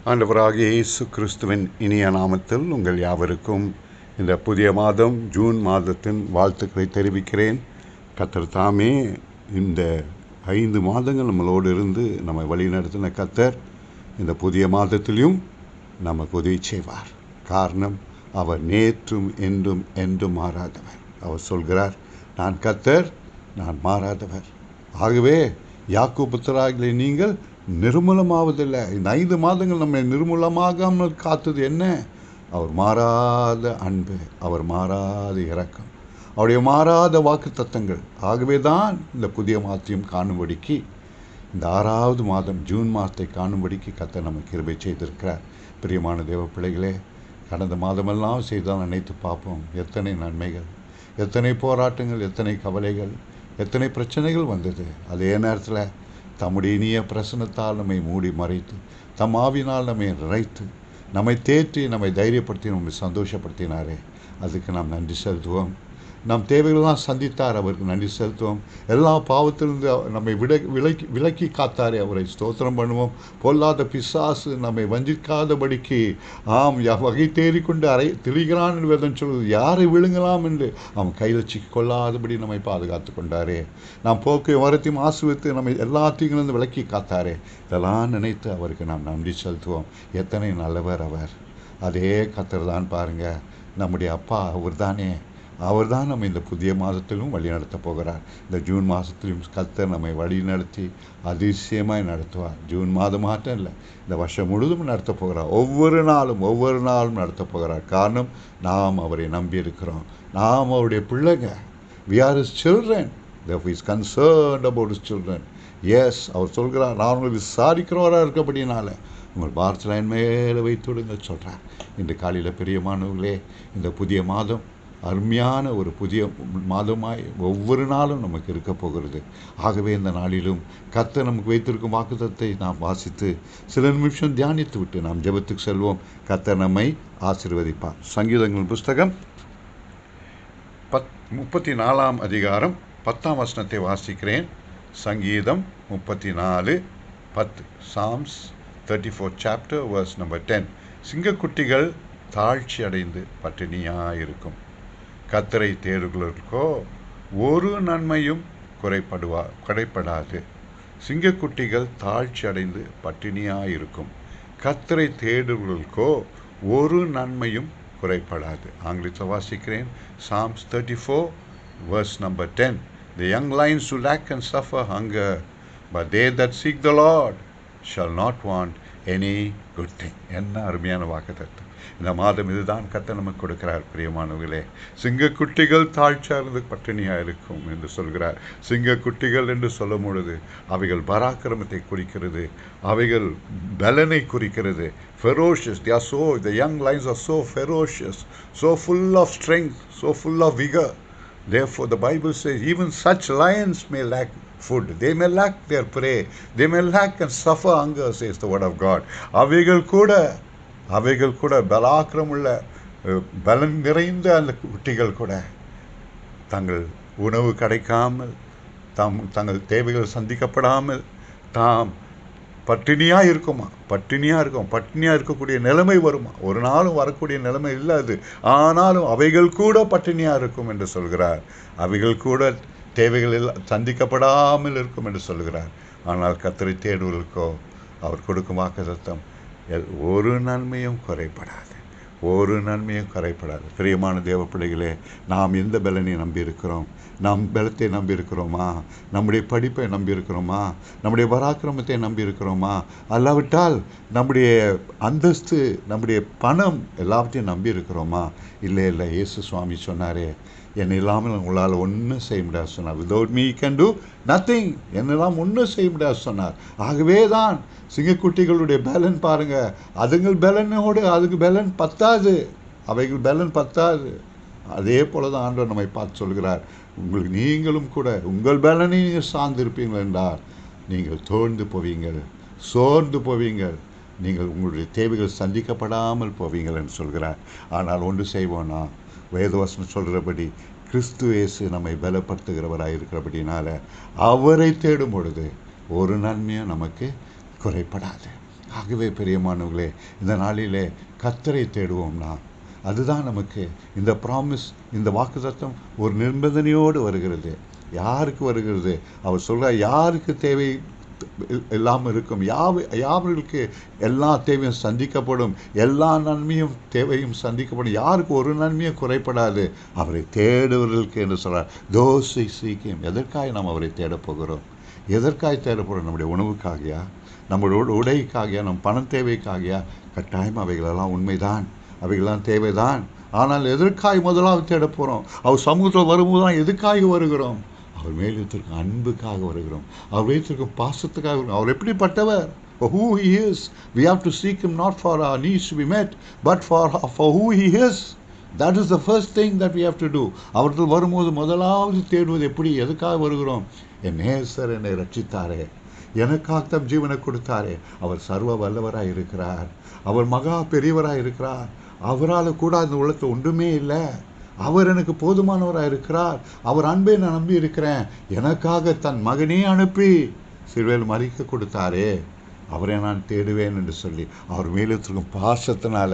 ஆண்டவராகிய இயேசு கிறிஸ்துவின் இனிய நாமத்தில் உங்கள் யாவருக்கும் இந்த புதிய மாதம் ஜூன் மாதத்தின் வாழ்த்துக்களை தெரிவிக்கிறேன். கர்த்தர் தாமே இந்த 5 மாதங்கள் நம்மளோடு இருந்து நம்மை வழிநடத்தின கர்த்தர் இந்த புதிய மாதத்திலையும் நமக்கு உதவி செய்வார். காரணம், அவர் நேற்றும் என்றும் என்றும் மாறாதவர். அவர் சொல்கிறார், நான் கர்த்தர், நான் மாறாதவர். ஆகவே யாக்கோபு புத்திரராகிய நீங்கள் நிர்மூலமாவதில்லை. இந்த 5 மாதங்கள் நம்மை நிர்மூலமாகாமல் காத்தது என்ன? அவர் மாறாத அன்பு, அவர் மாறாத இரக்கம், அவருடைய மாறாத வாக்குத்தத்தங்கள். ஆகவே தான் இந்த புதிய மாதத்தையும் காணும்படிக்கு, இந்த 6வது மாதம் ஜூன் மாதத்தை காணும்படிக்கு கர்த்தர் நமக்கு கிருபை செய்திருக்கிறார். பிரியமான தேவ பிள்ளைகளே, கடந்த மாதமெல்லாம் செய்தால் நினைத்து பார்ப்போம். எத்தனை நன்மைகள், எத்தனை போராட்டங்கள், எத்தனை கவலைகள், எத்தனை பிரச்சனைகள் வந்தது. அதே நேரத்தில் தம்முடைய இனிய பிரசன்னத்தால் நம்மை மூடி மறைத்து, தம் ஆவினால் நம்மை நிறைத்து, நம்மை தேற்றி, நம்மை தைரியப்படுத்தி, நம்மை சந்தோஷப்படுத்தினாரே, அதுக்கு நாம் நன்றி செலுத்துவோம். நம் தேவைகளெல்லாம் சந்தித்தார், அவருக்கு நன்றி செலுத்துவோம். எல்லா பாவத்திலிருந்து நம்மை விலக்கி காத்தாரே, அவரை ஸ்தோத்திரம் பண்ணுவோம். பொல்லாத பிசாசு நம்மை வஞ்சிக்காதபடிக்கு வகை தேறிக்கொண்டு திரிகிறான் என்று வேதம் சொல்வது, யாரை விழுங்கலாம் என்று அவன் கையில் சிக்கிக்கொள்ளாதபடி நம்மை பாதுகாத்து கொண்டாரே. நாம் போக்கை வரத்தையும் ஆசிர்வித்து நம்மை எல்லாத்தையும் விலக்கி காத்தாரே. இதெல்லாம் நினைத்து அவருக்கு நாம் நன்றி செலுத்துவோம். எத்தனை நல்லவர் அவர். அதே கர்த்தர் தான் பாருங்கள், நம்முடைய அப்பா அவர் தான் நம்ம இந்த புதிய மாதத்திலும் வழி நடத்தப் போகிறார். இந்த ஜூன் மாதத்திலும் கர்த்தர் நம்மை வழி நடத்தி அதிசயமாய் நடத்துவார். ஜூன் மாதம் மாற்றம் இல்லை, இந்த வருஷம் முழுதும் நடத்தப் போகிறார். ஒவ்வொரு நாளும் நடத்தப் போகிறார். காரணம், நாம் அவரை நம்பியிருக்கிறோம். நாம் அவருடைய பிள்ளைங்க. We are his children. Therefore he is concerned about his children. Yes, அவர் சொல்கிறார், நான் உங்களை விசாரிக்கிறவராக இருக்கப்படினால உங்கள் பாரத்தில் என் மேலே வைத்துடுங்க சொல்கிறார். இன்று காலையில் பிரியமானவர்களே, இந்த புதிய மாதம் அருமையான ஒரு புதிய மாதமாய் ஒவ்வொரு நாளும் நமக்கு இருக்க போகிறது. ஆகவே இந்த நாளிலும் கர்த்தர் நமக்கு வைத்திருக்கும் வாக்குத்தத்தை நாம் வாசித்து சில நிமிஷம் தியானித்து விட்டு நாம் ஜெபத்துக்கு செல்வோம். கர்த்தர் நம்மை ஆசீர்வதிப்பார். சங்கீதங்கள் புஸ்தகம் 34ஆம் அதிகாரம் 10ஆம் வசனத்தை வாசிக்கிறேன். சங்கீதம் 34:10. Psalms 34 chapter verse number 10. சிங்கக்குட்டிகள் தாழ்ச்சி அடைந்து பட்டினியாயிருக்கும். கர்த்தரை தேடுகிறவர்களுக்கோ ஒரு நன்மையும் குறைபடாது. சிங்கக்குட்டிகள் தாழ்ச்சி அடைந்து பட்டினியாயிருக்கும். கர்த்தரை தேடுகிறவர்களுக்கோ ஒரு நன்மையும் குறைபடாது. ஆங்கிலத்தில் வாசிக்கிறேன். Psalms 34 verse number 10. The young lions do lack and suffer hunger, but they that seek the Lord shall not want any good thing. என்ன அருமையான வாக்குத்தத்தம். இந்த மாதம் இதுதான் கர்த்தர் நமக்கு கொடுக்கிறார். பிரியமானவர்களே, சிங்கக்குட்டிகள் தாழ்ச்சார்ந்து பட்டினியாக இருக்கும் என்று சொல்கிறார். சிங்கக்குட்டிகள் என்று சொல்லும் பொழுது அவைகள் பராக்கிரமத்தை குறிக்கிறது, அவைகள் பலனை குறிக்கிறது. ferocious, the young lions are so ferocious, so full of strength, so full of vigor. Therefore the Bible says even such lions may lack food, they may lack their prey, they may lack and suffer hunger, says the word of God. அவைகள் கூட பலாக்கிரமுள்ள பலன் நிறைந்த அந்த குட்டிகள் கூட தங்கள் உணவு கிடைக்காமல், தங்கள் தேவைகள் சந்திக்கப்படாமல் தாம் பட்டினியாக இருக்கக்கூடிய நிலைமை வருமா? ஒரு நாளும் வரக்கூடிய நிலைமை இல்லை அது. ஆனாலும் அவைகள் கூட பட்டினியாக இருக்கும் என்று சொல்கிறார். அவைகள் கூட தேவைகள் சந்திக்கப்படாமல் இருக்கும் என்று சொல்கிறார். ஆனால் கர்த்தரை தேடுவதற்கோ அவர் கொடுக்கும் வாக்குத்தத்தம், ஒரு நன்மையும் குறைபடாது. பிரியமான தேவ பிள்ளைகளே, நாம் எந்த பலனை நம்பியிருக்கிறோம்? நாம் பலத்தை நம்பியிருக்கிறோமா? நம்முடைய படிப்பை நம்பியிருக்கிறோமா? நம்முடைய பராக்கிரமத்தை நம்பியிருக்கிறோமா? அல்லாவிட்டால் நம்முடைய அந்தஸ்து, நம்முடைய பணம் எல்லாவற்றையும் நம்பியிருக்கிறோமா? இல்லை, இயேசு சுவாமி சொன்னாரே, என்னை இல்லாமல் உங்களால் ஒன்றும் செய்ய முடியாது சொன்னார். Without me can do nothing. என்னெல்லாம் ஒன்றும் செய்ய முடியாது சொன்னார். ஆகவே தான் சிங்கக்குட்டிகளுடைய பலன் பாருங்கள், அதுக்கு பலன் பத்தாது, அவைகள் பலன் பத்தாது. அதே போல தான் ஆண்டவர் நம்மை பார்த்து சொல்கிறார், நீங்களும் கூட உங்கள் பலனை நீங்கள் சார்ந்திருப்பீங்கள் என்றால் நீங்கள் சோர்ந்து போவீங்கள், நீங்கள் உங்களுடைய தேவைகள் சந்திக்கப்படாமல் போவீங்கள் என்று சொல்கிறார். ஆனால் ஒன்று செய்வோன்னா, வேதவசனம் சொல்கிறபடி கிறிஸ்து இயேசு நம்மை பலப்படுத்துகிறவராக இருக்கிறபடினால அவரை தேடும் பொழுது ஒரு நன்மையும் நமக்கு குறைபடாது. ஆகவே பிரியமானவர்களே, இந்த நாளிலே கர்த்தரை தேடுவோம்னா அதுதான் நமக்கு இந்த ப்ராமிஸ், இந்த வாக்குத்தத்தம் ஒரு நிபந்தனையோடு வருகிறது. யாருக்கு வருகிறது? அவர் சொல்கிறார், யாருக்கு தேவை இல்லாமல் இருக்கும், யாவர்களுக்கு எல்லா தேவையும் சந்திக்கப்படும், எல்லா நன்மையும் தேவையும் சந்திக்கப்படும், யாருக்கு ஒரு நன்மையும் குறைப்படாது அவரை தேடுவர்களுக்கு என்று சொல்கிறார். தோசை சீக்கியம். எதற்காக நாம் அவரை தேடப் போகிறோம்? எதற்காக தேடப்போகிறோம்? நம்முடைய உணவுக்காகியா, நம்மளோட உடைக்காகியா, நம் பண தேவைக்காகியா? கட்டாயம் அவைகளெல்லாம் உண்மைதான், அவைகளெல்லாம் தேவைதான். ஆனால் எதற்காக முதலாவது தேட போகிறோம்? அவர் சமூகத்தில் வரும்போது தான் எதுக்காக வருகிறோம்? அவர் மேல் வைத்திருக்கும் அன்புக்காக வருகிறோம். அவர் வைத்திருக்கும் பாசத்துக்காக வருகிறோம். அவர் எப்படிப்பட்டவர்? who he is. We have to seek him not for our needs to be met, but for who he is. That is the first thing that we have to do. அவர்கள் வரும்போது முதலாவது தேடுவது எப்படி, எதுக்காக வருகிறோம்? என் நேசர் என்னை ரட்சித்தாரே, எனக்காக தம் ஜீவனை கொடுத்தாரே, அவர் சர்வ வல்லவராக இருக்கிறார், அவர் மகா பெரியவராக இருக்கிறார், அவரால் கூட அந்த உலகத்தில் ஒன்றுமே இல்லை, அவர் எனக்கு போதுமானவராக இருக்கிறார், அவர் அன்பை நான் நம்பி இருக்கிறேன், எனக்காக தன் மகனே அனுப்பி சிலுவையில் மறிக்க கொடுத்தாரே, அவரை நான் தேடுவேன் என்று சொல்லி அவர் மேலத்திற்கும் பாசத்தினால,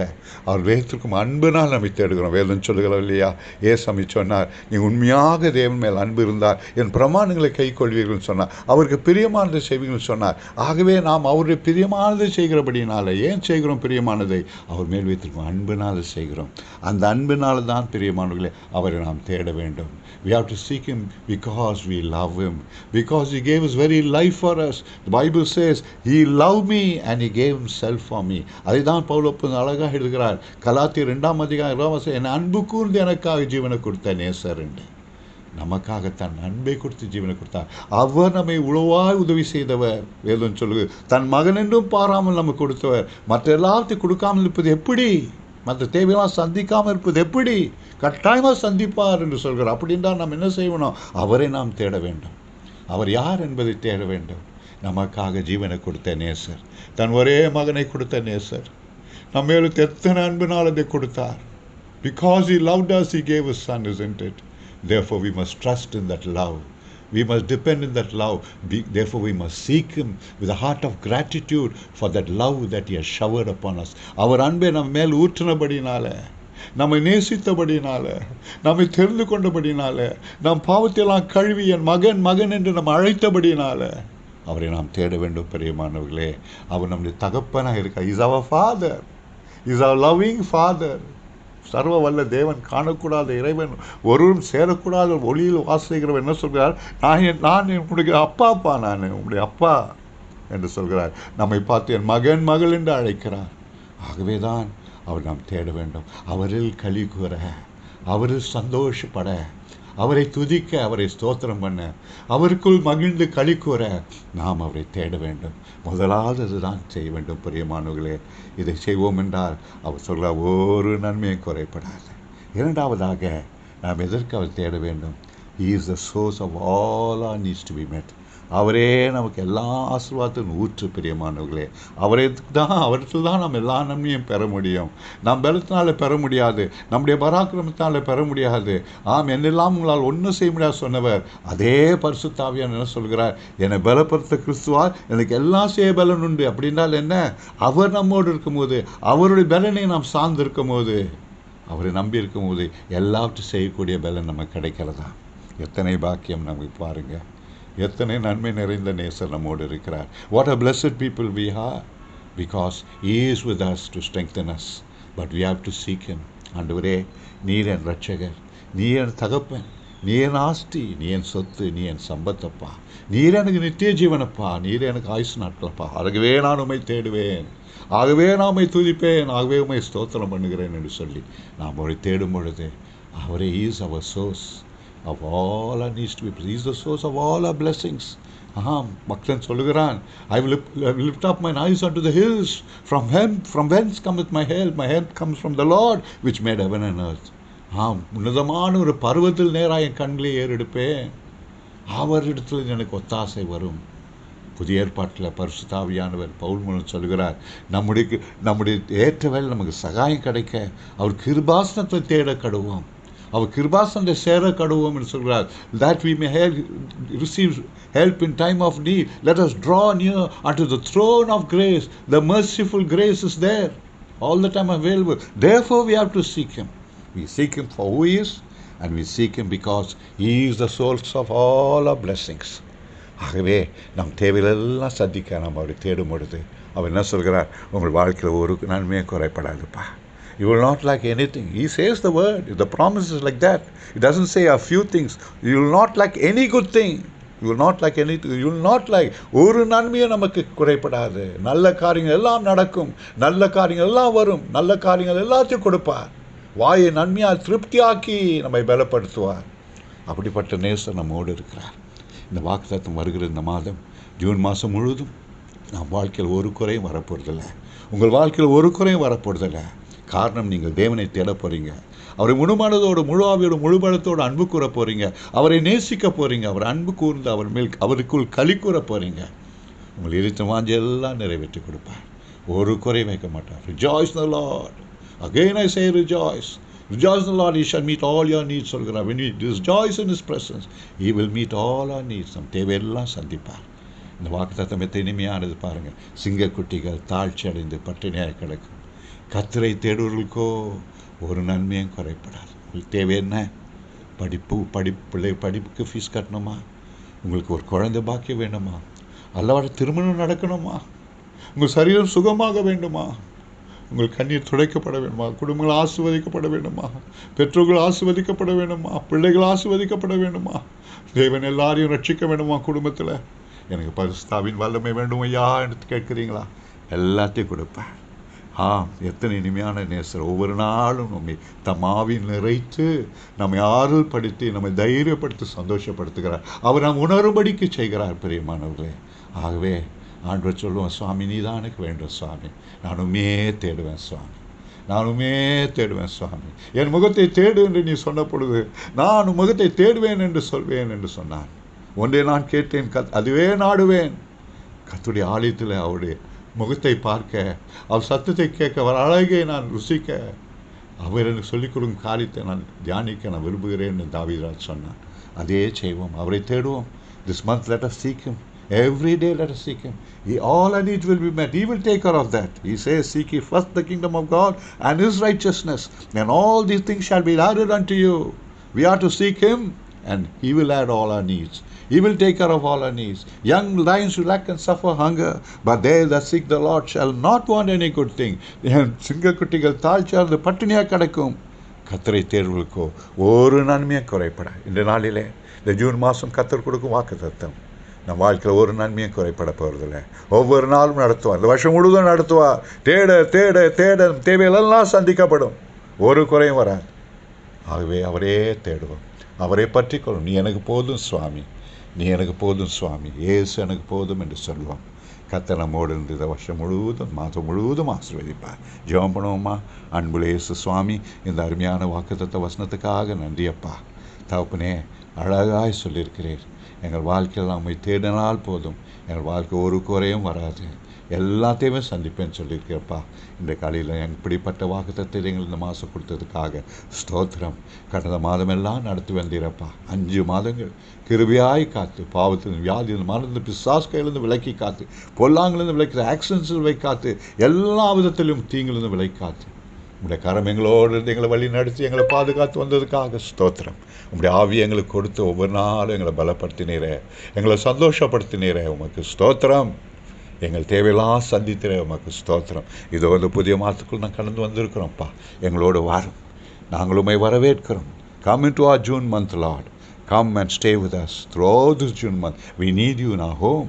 அவர் வேதத்திற்கும் அன்பினால் நம்மை தேடுகிறோம். வேதம் சொல்லுகிறோம் இல்லையா? ஏசாமி சொன்னார், நீ உண்மையாக தேவன் மேல் அன்பு இருந்தால் என் பிரமாணங்களை கை கொள்வீர்கள் சொன்னார், அவருக்கு பிரியமானதை செய்வீர்கள் சொன்னார். ஆகவே நாம் அவருடைய பிரியமானதை செய்கிறபடினால, ஏன் செய்கிறோம் பிரியமானதை? அவர் மேல் வைத்திருக்கும் அன்பினால் செய்கிறோம். அந்த அன்பினால் தான் பிரியமானவர்களே அவரை நாம் தேட வேண்டும். We have to seek him because we love him, because he gave his very life for us. The Bible says he loved me and he gave himself for me. அதை தான் பவுல் அப்போது அழகாக எழுதுகிறார். கலாத்தியர் 2:2 என் அன்பு கூர்ந்து எனக்காக ஜீவனை கொடுத்த நேசர் என்று. நமக்காக தன் அன்பை கொடுத்து ஜீவனை கொடுத்தார். அவர் நம்மை உழவாய் உதவி செய்தவர். வேதம் சொல்லுது, தன் மகன் என்றும் பாராமல் நமக்கு கொடுத்தவர். மற்ற எல்லாத்தையும் கொடுக்காமல் இருப்பது எப்படி? மற்ற தேவையெல்லாம் சந்திக்காமல் இருப்பது எப்படி? கட்டாயமாக சந்திப்பார் என்று சொல்கிறார். அப்படின்றால் நாம் என்ன செய்யணும்? அவரை நாம் தேட வேண்டும். அவர் யார் என்பதை தேட வேண்டும். நமக்காக ஜீவனை கொடுத்த நேசர், தன் ஒரே மகனை கொடுத்த நேசர், நம்ம மேலுக்கு எத்தனை அன்பினால் அதை கொடுத்தார். Because he loved us, he gave his son, isn't it? Therefore we must trust in that love. We must depend in that love. Therefore we must seek him with a heart of gratitude for that love that he has showered upon us. அவர் அன்பை நம்ம மேல் ஊற்றினபடினால, நம்மை நேசித்தபடினால, நம்மை தெரிந்து கொண்டபடினால, நம் பாவத்தையெல்லாம் கழுவி என் மகன் மகன் என்று நம்ம அழைத்தபடினால அவரை நாம் தேட வேண்டும். பிரியமானவர்களே, அவர் நம்முடைய தகப்பனாக இருக்கார். இஸ் அவர் ஃபாதர், இஸ் அவர் லவ்விங் ஃபாதர். சர்வ வல்ல தேவன், காணக்கூடாத இறைவன், ஒருவரும் சேரக்கூடாத ஒளியில் வாசிக்கிறவன் என்ன சொல்கிறார்? நான் உங்களுடைய அப்பாப்பா, நான் உங்களுடைய அப்பா என்று சொல்கிறார். நம்மை பார்த்து என் மகன் மகள் என்று அழைக்கிறார். ஆகவே தான் அவர் நாம் தேட வேண்டும். அவரில் களி கூற, அவரில் சந்தோஷப்பட, அவரை துதிக்க, அவரை ஸ்தோத்திரம் பண்ண, அவருக்குள் மகிழ்ந்து களி கூற நாம் அவரை தேட வேண்டும். முதலாவது இதுதான் செய்ய வேண்டும். பிரியமானவர்களே, இதை செய்வோம் என்றால் அவர் சொல்கிறார், ஒரு நன்மையும் குறைப்படாது. இரண்டாவதாக நாம் எதற்கு அவர் தேட வேண்டும்? He is the source of all our needs to be met. அவரே நமக்கு எல்லா ஆசீர்வாதத்தின் ஊற்று. பிரியமானவர்களே, அவருக்கு தான் நம்ம எல்லா நன்மையும் பெற முடியும். நாம் பலத்தினால பெற முடியாது, நம்முடைய பராக்கிரமத்தினால பெற முடியாது. என்னெல்லாம் உங்களால் ஒன்றும் செய்ய முடியாது சொன்னவர் அதே பரிசுத்த ஆவியானவர் என்ன சொல்கிறார்? என்னை பலப்படுத்த கிறிஸ்துவால் எனக்கு எல்லாம் செய்ய பலன் உண்டு. அப்படின்றால் என்ன? அவர் நம்மோடு இருக்கும்போது, அவருடைய பலனை நாம் சார்ந்து இருக்கும் போது, அவரை நம்பி இருக்கும் போது எல்லாவற்றையும் செய்யக்கூடிய பலன் நமக்கு கிடைக்கிறதா? எத்தனை பாக்கியம் நமக்கு பாருங்கள். எத்தனை நன்மை நிறைந்த நேசர் நம்மோடு இருக்கிறார். What a blessed people we are, because he is with us to strengthen us, but we have to seek him. ஆண்டவரே, நீர் என் ரட்சகர், நீ என் தகப்பன், நீ என் ஆஸ்தி, நீ என் சொத்து, நீ என் சம்பத்தப்பா, நீர் எனக்கு நித்திய ஜீவனப்பா, நீர் எனக்கு ஆயுசு நாட்களப்பா. ஆகவே நான் உம்மை தேடுவேன், ஆகவே நான் உம்மை துதிப்பேன், ஆகவே உம்மை ஸ்தோத்திரம் பண்ணுகிறேன் என்று சொல்லி நாம் அவரை தேடும் பொழுது அவரே is our source of all our needs to be. He is the source of all our blessings. பக்தன் சொல்லுகிறான், I will lift up mine eyes unto the hills, from whence cometh my help? My help comes from the Lord which made heaven and earth. உன்னதமான ஒரு பருவத்தில் நேராக என் கண்களை ஏறெடுப்பேன், அவரிடத்தில் எனக்கு ஒத்தாசை வரும். புதிய ஏற்பாட்டில் பரிசுத்த ஆவியானவர் பவுல் மூலம் சொல்கிறார், நம்முடைய ஏற்ற வேலை நமக்கு சகாயம் கிடைக்க அவர் கிருபாசனத்தை தேட கடுவோம், அவர் கிருபாசனத்தை சேர கடவோம் என்று சொல்கிறார். That we may receive help in time of need. Let us draw near unto the throne of grace. The merciful grace is there, all the time available. Therefore we have to seek Him. We seek Him for who He is, and we seek Him because He is the source of all our blessings. ஆகவே நம் தேவைகளெல்லாம் சந்திக்க நாம் அவரை தேடும் பொழுது அவர் என்ன சொல்கிறார்? உங்கள் வாழ்க்கையில் ஒரு நன்மையும் குறைப்படாதுப்பா. You will not lack anything. He says the word. The promise is like that. It doesn't say a few things. You will not lack any good thing. You will not lack anything. You will not lack. ஒரு நன்மையும் நமக்கு குறைப்படாது. நல்ல காரியங்கள் எல்லாம் நடக்கும். நல்ல காரியங்கள் எல்லாம் வரும். நல்ல காரியங்கள் எல்லாத்தையும் கொடுப்பார். வாயை நன்மையால் திருப்தியாக்கி நம்மை பலப்படுத்துவார். அப்படிப்பட்ட நேசர் நம்மோடு இருக்கிறார். இந்த வாக்குத்தத்தம் வருகிற இந்த மாதம், ஜூன் மாதம் முழுவதும் நம் வாழ்க்கையில் ஒரு குறையும் வரப்போறதில்லை. உங்கள் வாழ்க்கையில் ஒரு குறையும் வரப்போறதில்லை. காரணம், நீங்கள் தேவனை தேட போகிறீங்க. அவரை முழுமனதோடு, முழு ஆவியோடு, முழு பலத்தோடு அன்பு கூற போகிறீங்க. அவரை நேசிக்க போகிறீங்க. அவர் அன்பு கூர்ந்து அவர் மேல் அவருக்குள் களி கூற போகிறீங்க. உங்கள் எரித்த வாஞ்சி எல்லாம் நிறைவேற்றி கொடுப்பார். ஒரு குறை வைக்க மாட்டார். Rejoice in the Lord. Again I say rejoice. Rejoice in the Lord. He shall meet all your needs. சொல்கிறார். When we rejoice in His presence, He will meet all our needs. நம் தேவையெல்லாம் சந்திப்பார். இந்த வாக்குத்தத்தம் எத்தனை இனிமையானது பாருங்கள். சிங்கக்குட்டிகள் தாழ்ச்சி அடைந்து பட்டினியாக கிடக்கும். கர்த்தரை தேடுவர்களுக்கோ ஒரு நன்மையும் குறைப்படாது. உங்களுக்கு தேவை என்ன? படிப்புக்கு ஃபீஸ் கட்டணுமா? உங்களுக்கு ஒரு குழந்தை பாக்கியம் வேண்டுமா? அல்லவாட திருமணம் நடக்கணுமா? உங்கள் சரீரம் சுகமாக வேண்டுமா? உங்கள் கண்ணீர் துடைக்கப்பட வேண்டுமா? குடும்பங்கள் ஆசீர்வதிக்கப்பட வேண்டுமா? பெற்றோர்கள் ஆசீர்வதிக்கப்பட வேண்டுமா? பிள்ளைகள் ஆசீர்வதிக்கப்பட வேண்டுமா? தேவன் எல்லாரையும் ரட்சிக்க வேண்டுமா? குடும்பத்தில் எனக்கு பரிசுத்தாவின் வல்லமை வேண்டும் ஐயா என்று கேட்குறீங்களா? எல்லாத்தையும் கொடுப்பேன். எத்தனை இனிமையான நேசர். ஒவ்வொரு நாளும் நம்மை தம்மாவின் நிறைத்து நம்மை ஆறுதல் படுத்தி நம்மை தைரியப்படுத்தி சந்தோஷப்படுத்துகிறார். அவர் நாம் உணரும்படிக்கு செய்கிறார் பிரியமானவர்களே. ஆகவே ஆண்டவர் சொல்லுவோம், சுவாமி நீதான் எனக்கு வேண்டும் சுவாமி, நானுமே தேடுவேன் சுவாமி, நானுமே தேடுவேன் சுவாமி. என் முகத்தை தேடு என்று நீ சொன்ன பொழுது நான் முகத்தை தேடுவேன் என்று சொல்வேன் என்று சொன்னான். ஒன்றே நான் கேட்டேன், அதுவே நாடுவேன். கர்த்தருடைய ஆலயத்தில் அவருடைய முகத்தை பார்க்க, அவர் சத்தத்தை கேட்க, அவர் அழகை நான் ருசிக்க, அவர் எனக்கு சொல்லிக் கொடுக்கும் காரியத்தை நான் தியானிக்க நான் விரும்புகிறேன் என்று தாவீதுராஜ் சொன்னான். அதே செய்வோம். அவரை தேடுவோம். This month let us seek Him. Every day let us seek Him. All our needs will be met. He will take care of that. He says, seek ye first the kingdom of God and His righteousness, and all these things shall be added unto you. We are to seek Him, and He will add all our needs. He will take care of all our needs. Young lions will lack and suffer hunger, but they that seek the Lord shall not want any good thing. சிங்கக்குட்டிகள் தாழ்ச்சார்ந்து பட்டினியாக கிடக்கும். கர்த்தரை தேடுவர்களுக்கோ ஒரு நன்மையை குறைப்பட. இந்த நாளிலே, இந்த June மாதம் கர்த்தர் கொடுக்கும் வாக்குத்தத்தம், நம் வாழ்க்கையில் ஒரு நன்மையும் குறைப்பட போகிறதில்லை. ஒவ்வொரு நாளும் நடத்துவார். இந்த வருஷம் முழுவதும் நடத்துவார். தேட தேட தேட தேவைகளெல்லாம் சந்திக்கப்படும். ஒரு குறையும் வராது. ஆகவே அவரே தேடுவோம். அவரை பற்றி கொள்ளும். நீ எனக்கு போதும் சுவாமி, நீ எனக்கு போதும் சுவாமி, இயேசு எனக்கு போதும் என்று சொல்லுவோம். கர்த்தர் நம்மோடு இருந்து இந்த வருஷம் முழுவதும் மாதம் முழுவதும் ஆசீர்வதிப்பார். ஜெபம் பண்ணுவோமா? அன்புள்ள இயேசு சுவாமி, இந்த அருமையான வாக்குத்தத்த வசனத்துக்காக நன்றியப்பா. தகப்பனே, அழகாய் சொல்லியிருக்கிறீர். எங்கள் வாழ்க்கையில் நம்மை தேடினால் போதும், எங்கள் வாழ்க்கை ஒரு குறையும் வராது, எல்லாத்தையுமே சந்திப்பேன்னு சொல்லியிருக்கிறப்பா. இந்த காலையில் எப்படிப்பட்ட வாக்குத்தத்தை எங்கள் இந்த மாதம் கொடுத்ததுக்காக ஸ்தோத்திரம். கடந்த மாதமெல்லாம் நடத்தி வந்தீரப்பா. 5 மாதங்கள் கிருபையாய் காத்து, பாவத்தின் வியாதியின் மருந்து பிசாசுகளிலிருந்து விலக்கி காத்து, பொல்லாங்கிலிருந்து விலக்கி, ஆக்சிடென்ட்ஸில் விலை காத்து, எல்லா விதத்திலும் தீங்கிலிருந்து விலை காத்து, உங்களுடைய கரம் எங்களோடு இருந்து எங்களை வழி நடத்தி எங்களை பாதுகாத்து வந்ததுக்காக ஸ்தோத்திரம். உங்களுடைய ஆவி எங்களுக்கு கொடுத்து ஒவ்வொரு நாளும் எங்களை பலப்படுத்தினீரே, எங்களை சந்தோஷப்படுத்தினீரே, உமக்கு ஸ்தோத்திரம். எங்கள் தேவையெல்லாம் சந்தித்திர உமக்கு ஸ்தோத்திரம். இதோ இந்த புதிய மாதத்துக்குள் நான் கடந்து வந்திருக்கிறோம்ப்பா. எங்களோடு வாரும், நாங்களுமே வரவேற்கிறோம். Come into our June month, Lord. Come and stay with us throughout this June month. We need you in our home.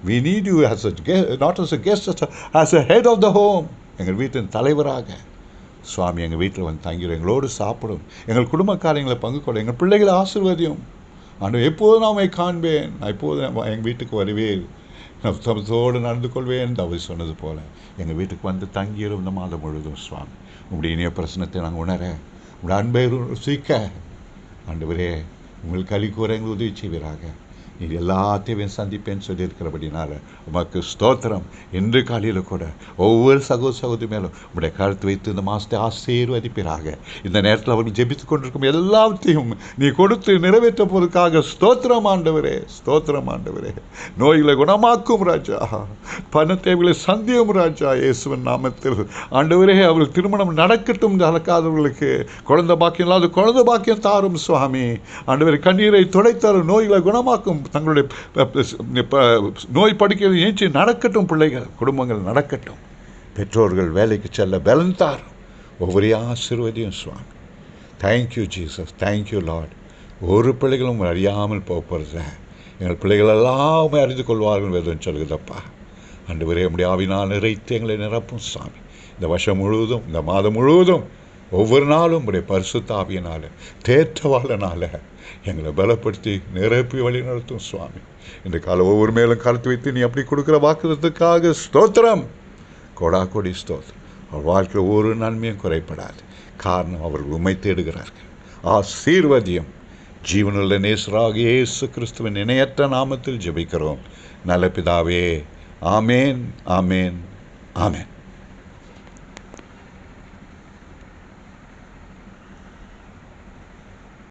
We need you as a guest, not as a guest, as a head of the home. எங்கள் வீட்டின் தலைவராக சுவாமி எங்கள் வீட்டில் வந்து தங்கிடும், எங்களோடு சாப்பிடும், எங்கள் குடும்ப காரியங்களை பங்கு கொள்ளும், எங்கள் பிள்ளைகளை ஆசீர்வதியும். ஆனால் எப்போதும் நான் காண்பேன், நான் எப்போதும் எங்கள் வீட்டுக்கு வருவேன், நான் சமத்தோடு நடந்து கொள்வேன் தவி சொன்னது போல் எங்கள் வீட்டுக்கு வந்து தங்கிடும் இந்த மாதம் முழுவதும். சுவாமி, உங்களுடைய இனிய பிரச்சனத்தை நாங்கள் உணர, உங்களுடைய அன்பை ருசிக்க, ஆண்டவரே உங்களுக்கு களி கூற எங்கள் உதவி செய்வீராக. நீ எல்லாத்தையும் சந்திப்பேன்னு சொல்லியிருக்கிறபடினால உமக்கு ஸ்தோத்திரம். இன்று காலையில் கூட ஒவ்வொரு சகோதரி மேலும் உடைய கருத்து வைத்து இந்த மாதத்தை ஆசீர்வதிப்பீராக. இந்த நேரத்தில் அவர்கள் ஜெபித்து கொண்டிருக்கும் எல்லாத்தையும் நீ கொடுத்து நிறைவேற்ற போவதற்காக ஸ்தோத்திரம் ஆண்டவரே, ஸ்தோத்திரம் ஆண்டவரே. நோய்களை குணமாக்கும் ராஜா, பண தேவைகளை சந்தியும் ராஜா, இயேசுவின் நாமத்தில் ஆண்டவரே. அவர்கள் திருமணம் நடக்கட்டும், நடக்காதவர்களுக்கு குழந்தை பாக்கியம் இல்லாத குழந்தை பாக்கியம் தாரும் சுவாமி. ஆண்டவரே, கண்ணீரை துடைத்தாரும், நோய்களை குணமாக்கும், தங்களுடைய நோய் படுக்கையில் ஏற்றி நடக்கட்டும், பிள்ளைகள் குடும்பங்கள் நடக்கட்டும், பெற்றோர்கள் வேலைக்கு செல்ல பலன் தாரும், ஒவ்வொரு ஆசீர்வதியும் சுவாமி. Thank you Jesus, thank you Lord. ஒரு பிள்ளைகளும் அறியாமல் போகிறது. எங்கள் பிள்ளைகள் எல்லாமே அறிந்து கொள்வார்கள் வேதம் சொல்லுதப்பா. ஆண்டவரே, நம்முடைய ஆவினால் நிறைத்து எங்களை நிரப்பும் சுவாமி. இந்த வருஷம் முழுவதும், இந்த மாதம் முழுவதும், ஒவ்வொரு நாளும் உடைய பரிசுத்த ஆவியினால, தேற்றவாளனால எங்களை பலப்படுத்தி நிரப்பி வழி நடத்தும் சுவாமி. இந்த காலம் ஒவ்வொரு மேலும் கருத்து வைத்து நீ அப்படி கொடுக்குற வாக்குறதுக்காக ஸ்தோத்திரம், கொடா கொடி ஸ்தோத்திரம். அவர் வாழ்க்கையில் ஒரு நன்மையும் குறைப்படாது. காரணம், அவர்கள் உம்மை தேடுகிறார்கள். ஆசீர்வதியம். ஜீவனுள்ள நேசராகிய இயேசு கிறிஸ்துவின் இணையற்ற நாமத்தில் ஜெபிக்கிறோம் நல்ல பிதாவே. ஆமேன், ஆமேன், ஆமேன்.